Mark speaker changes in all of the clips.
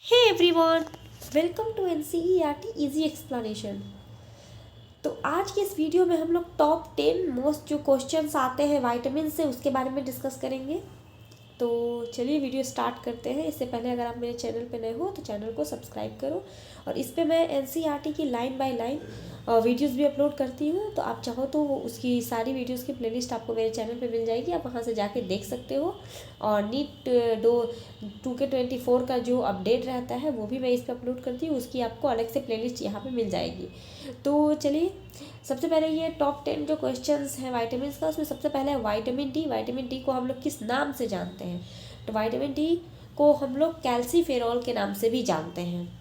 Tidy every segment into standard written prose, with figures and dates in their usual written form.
Speaker 1: Hey everyone, welcome to NCERT easy explanation. तो आज के इस वीडियो में हम लोग टॉप 10 मोस्ट जो क्वेश्चंस आते हैं विटामिन से उसके बारे में डिस्कस करेंगे। तो चलिए वीडियो स्टार्ट करते हैं। इससे पहले अगर आप मेरे चैनल पे नए हो तो चैनल को सब्सक्राइब करो। और इस पे मैं एनसीईआरटी की लाइन बाय लाइन वीडियोस भी अपलोड करती हूँ। तो आप चाहो तो उसकी सारी वीडियोस की प्लेलिस्ट आपको मेरे चैनल पे मिल जाएगी, आप वहाँ से जाके देख सकते हो। और नीट 2K24 का जो अपडेट रहता है वो भी मैं इस पर अपलोड करती हूँ, उसकी आपको अलग से प्लेलिस्ट यहाँ पे मिल जाएगी। तो चलिए सबसे पहले ये टॉप 10 जो क्वेश्चंस हैं विटामिन का, उसमें सबसे पहले है विटामिन डी। विटामिन डी को हम लोग किस नाम से जानते हैं? तो विटामिन डी को हम लोग कैल्सीफेरॉल के नाम से भी जानते हैं।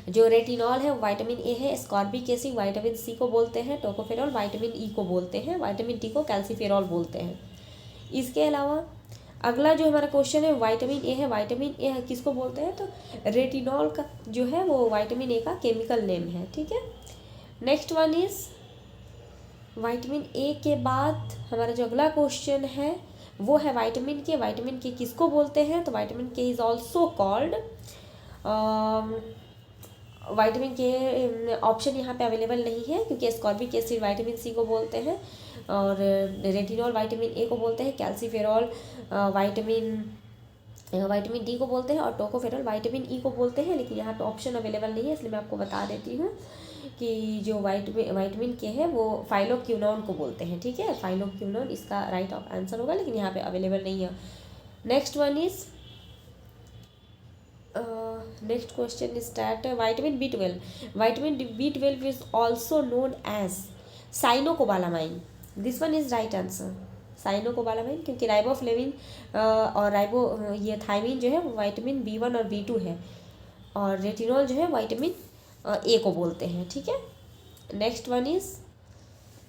Speaker 1: जो रेटिनॉल है विटामिन ए है, स्कॉर्बिक एसिड विटामिन सी को बोलते हैं, टोकोफेरॉल विटामिन ई को बोलते हैं, विटामिन डी को कैल्सीफेरॉल बोलते हैं। इसके अलावा अगला जो हमारा क्वेश्चन है विटामिन ए है। विटामिन ए किसको बोलते हैं? तो रेटिनॉल का जो है वो विटामिन ए का केमिकल नेम है। ठीक है, next one is vitamin A के बाद हमारा जो अगला क्वेश्चन है वो है विटामिन के। विटामिन के किसको बोलते हैं? तो विटामिन के इज ऑल्सो कॉल्ड, विटामिन के ऑप्शन यहाँ पे अवेलेबल नहीं है क्योंकि एस्कॉर्बिक एसिड विटामिन सी को बोलते हैं, और रेटिनॉल विटामिन ए को बोलते हैं, कैल्सीफेरॉल विटामिन डी को बोलते हैं, और टोकोफेरॉल विटामिन ई को बोलते हैं। लेकिन यहाँ पे ऑप्शन अवेलेबल नहीं है, इसलिए मैं आपको बता देती हूँ कि जो विटामिन के है वो फाइलोक्विनोन को बोलते हैं। ठीक है, फाइलोक्विनोन इसका राइट आंसर होगा, लेकिन यहाँ पे अवेलेबल नहीं है। Next one is next question is that vitamin B12. Vitamin B12 is also known as cyanocobalamin. This one is right answer, साइनोकोबालामाइन, क्योंकि राइबोफ्लेविन और ये थायमिन जो है वो विटामिन B1 और B2 है, और रेटिनॉल जो है विटामिन ए को बोलते हैं। ठीक है, next one is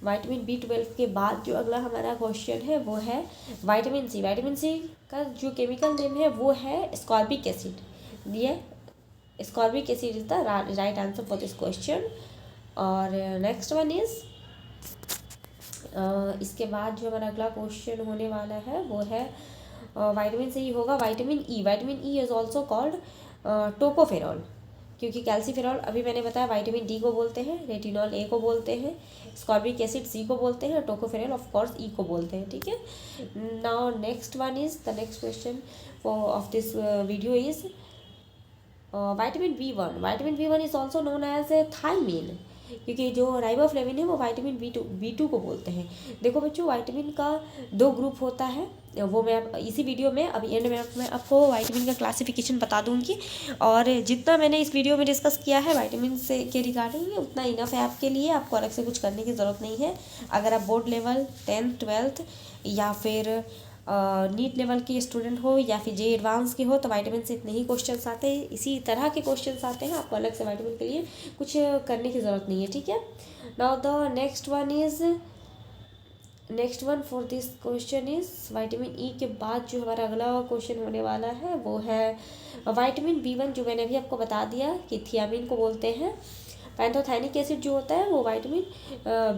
Speaker 1: vitamin B12 के बाद जो अगला हमारा क्वेश्चन है वो है विटामिन सी। विटामिन सी का जो केमिकल नेम है वो है स्कॉर्बिक एसिड। दिए ascorbic acid is the right answer for this question. और नेक्स्ट वन इज इसके बाद जो हमारा अगला क्वेश्चन होने वाला है वो है विटामिन से ही होगा vitamin E. Vitamin E is also called tocopherol, क्योंकि कैल्सीफेरॉल अभी मैंने बताया विटामिन डी को बोलते हैं, रेटिनॉल ए को बोलते हैं, स्कॉर्बिक एसिड सी को बोलते हैं, टोकोफेरॉल ऑफ कोर्स ई को बोलते हैं। ठीक है, now next one is the next question of this video is vitamin B1। Vitamin B1 is also known as thiamine, क्योंकि जो राइबोफ्लेविन है वो विटामिन B2 को बोलते हैं। देखो बच्चों, विटामिन का 2 ग्रुप होता है, वो मैं इसी वीडियो में अभी एंड में मैं आपको विटामिन का क्लासिफिकेशन बता दूंगी। और जितना मैंने इस वीडियो में डिस्कस किया है विटामिन से के रिगार्डिंग उतना इनफ है आपके लिए, आपको अलग से कुछ करने की ज़रूरत नहीं है। अगर आप बोर्ड लेवल 10th 12th या फिर नीट लेवल के स्टूडेंट हो या फिर जे एडवांस के हो तो विटामिन से इतने ही क्वेश्चंस आते हैं, इसी तरह के क्वेश्चंस आते हैं, आपको अलग से विटामिन के लिए कुछ करने की ज़रूरत नहीं है। ठीक है, now the next one for this question is vitamin E के बाद जो हमारा अगला क्वेश्चन होने वाला है वो है विटामिन B1, जो मैंने अभी आपको बता दिया कि थियामिन को बोलते हैं। पैंथोथाइनिक एसिड जो होता है वो विटामिन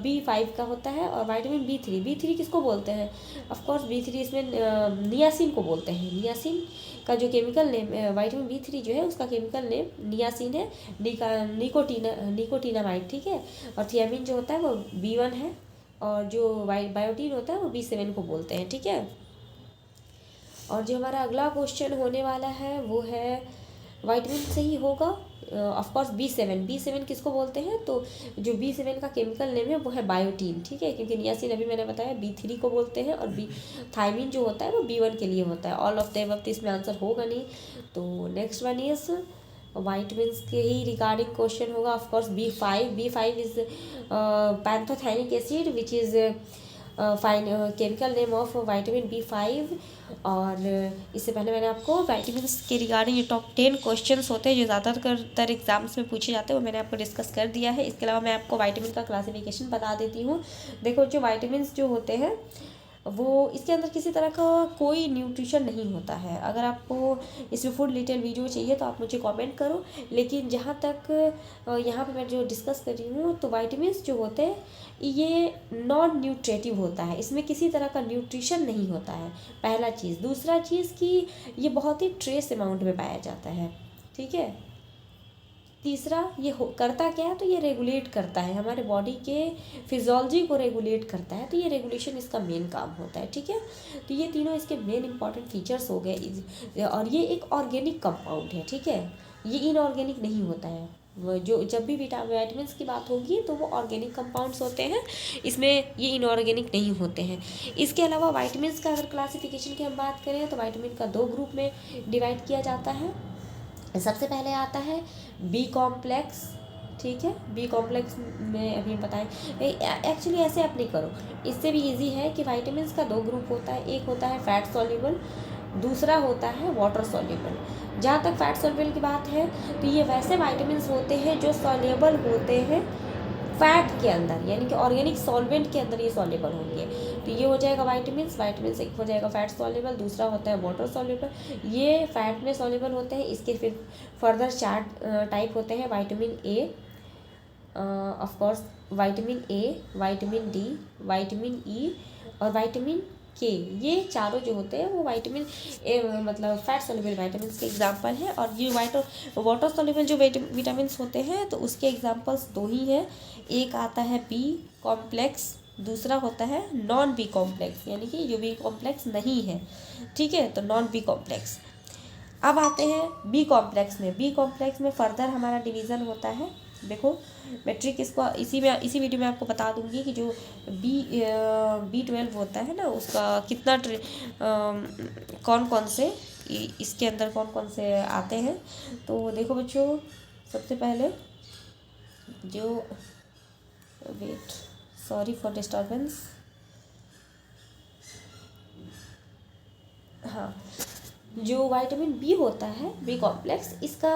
Speaker 1: B5 का होता है, और विटामिन B3 किसको बोलते हैं? ऑफ कोर्स B3 इसमें नियासिन को बोलते हैं। नियासिन का जो केमिकल नेम विटामिन B3 जो है उसका केमिकल नेम नियासिन है, निकोटीनामाइड। ठीक है, और थियामिन जो होता है वो B1 है, और जो बायोटीन होता है वो B7 को बोलते हैं। ठीक है, और जो हमारा अगला क्वेश्चन होने वाला है वो है विटामिन से ही होगा ऑफ कोर्स B7 किसको बोलते हैं? तो जो B7 का केमिकल नेम है वो है बायोटीन। ठीक है, क्योंकि नियासिन अभी मैंने बताया B3 को बोलते हैं, और थायमिन जो होता है वो B1 के लिए होता है। ऑल ऑफ द अबव इसमें आंसर होगा नहीं। तो नेक्स्ट वन इज विटामिन के ही रिगार्डिंग क्वेश्चन होगा of course B5 is pantothenic acid which is chemical name of vitamin B5। और इससे पहले मैंने आपको विटामिन के रिगार्डिंग जो टॉप 10 क्वेश्चंस होते हैं जो ज़्यादातर एग्जाम्स में पूछे जाते हैं वो मैंने आपको डिस्कस कर दिया है। इसके अलावा मैं आपको विटामिन का क्लासिफिकेशन बता देती हूँ। देखो, जो विटामिन जो होते हैं वो इसके अंदर किसी तरह का कोई न्यूट्रिशन नहीं होता है। अगर आपको इसमें फुल डिटेल वीडियो चाहिए तो आप मुझे कमेंट करो, लेकिन जहाँ तक यहाँ पे मैं जो डिस्कस कर रही हूँ तो विटामिन्स जो होते हैं ये नॉन न्यूट्रेटिव होता है, इसमें किसी तरह का न्यूट्रिशन नहीं होता है, पहला चीज़। दूसरा चीज़ कि ये बहुत ही ट्रेस अमाउंट में पाया जाता है। ठीक है। तीसरा ये करता क्या है, तो ये रेगुलेट करता है, हमारे बॉडी के फिजियोलॉजी को रेगुलेट करता है, तो ये रेगुलेशन इसका मेन काम होता है। ठीक है, तो ये तीनों इसके मेन इंपॉर्टेंट फीचर्स हो गए। और ये एक ऑर्गेनिक कंपाउंड है। ठीक है, ये इनऑर्गेनिक नहीं होता है। वो जो जब भी विटामिन की बात होगी तो वो ऑर्गेनिक कंपाउंड्स होते हैं, इसमें ये इनऑर्गेनिक नहीं होते हैं। इसके अलावा वाइटामिन का अगर क्लासिफिकेशन की हम बात करें तो वाइटामिन का 2 ग्रुप में डिवाइड किया जाता है। सबसे पहले आता है बी कॉम्प्लेक्स। ठीक है, बी कॉम्प्लेक्स में अभी बताएं, एक्चुअली ऐसे आप नहीं करो, इससे भी इजी है कि वाइटामिन का 2 ग्रुप होता है, एक होता है फैट सॉल्युबल, दूसरा होता है वाटर सॉल्युबल। जहाँ तक फैट सॉल्युबल की बात है तो ये वैसे वाइटामिन होते हैं जो सॉल्युबल होते हैं फैट के अंदर, यानी कि ऑर्गेनिक सॉल्वेंट के अंदर ये सॉल्युबल होंगे। तो ये हो जाएगा वाइटामिन एक हो जाएगा फैट सॉल्युबल, दूसरा होता है वाटर सॉल्युबल। ये फैट में सॉल्युबल होते हैं। इसके फिर फर्दर 4 टाइप होते हैं, vitamin A, of course vitamin A, vitamin D, vitamin E और वाइटामिन के। ये चारों जो होते हैं वो वाइटामिन ए मतलब फैट सॉल्युबल वाइटामिन के एग्जांपल हैं। और ये वाटर सॉल्युबल जो विटामिन होते हैं तो उसके एग्जांपल्स 2 ही हैं। एक आता है बी कॉम्प्लेक्स, दूसरा होता है नॉन बी कॉम्प्लेक्स, यानी कि जो बी कॉम्प्लेक्स नहीं है। ठीक है, तो नॉन बी कॉम्प्लेक्स। अब आते हैं बी कॉम्प्लेक्स में। बी कॉम्प्लेक्स में फर्दर हमारा डिवीज़न होता है। देखो मैं ट्रिक इसको इसी वीडियो में आपको बता दूंगी कि जो B12 होता है ना, उसका कितना कौन कौन से इसके अंदर कौन कौन से आते हैं। तो देखो बच्चों, सबसे पहले जो वेट, सॉरी फॉर डिस्टर्बेंस। हाँ, जो विटामिन बी होता है बी कॉम्प्लेक्स, इसका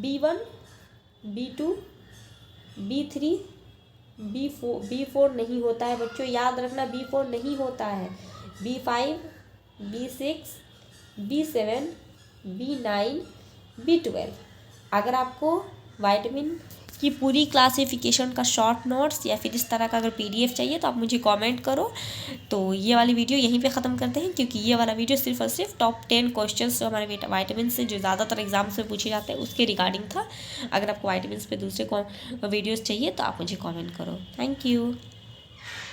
Speaker 1: B1, B2, B3, B4 नहीं होता है बच्चों, याद रखना B4 नहीं होता है। B5, B6, B7, B9, B12। अगर आपको विटामिन की पूरी क्लासिफिकेशन का शॉर्ट नोट्स या फिर इस तरह का अगर PDF चाहिए तो आप मुझे कमेंट करो। तो ये वाली वीडियो यहीं पे ख़त्म करते हैं, क्योंकि ये वाला वीडियो सिर्फ और सिर्फ टॉप 10 क्वेश्चंस जो हमारे विटामिन से जो ज़्यादातर एग्जाम से पूछे जाते हैं उसके रिगार्डिंग था। अगर आपको विटामिन पे दूसरे वीडियोज़ चाहिए तो आप मुझे कॉमेंट करो। Thank you.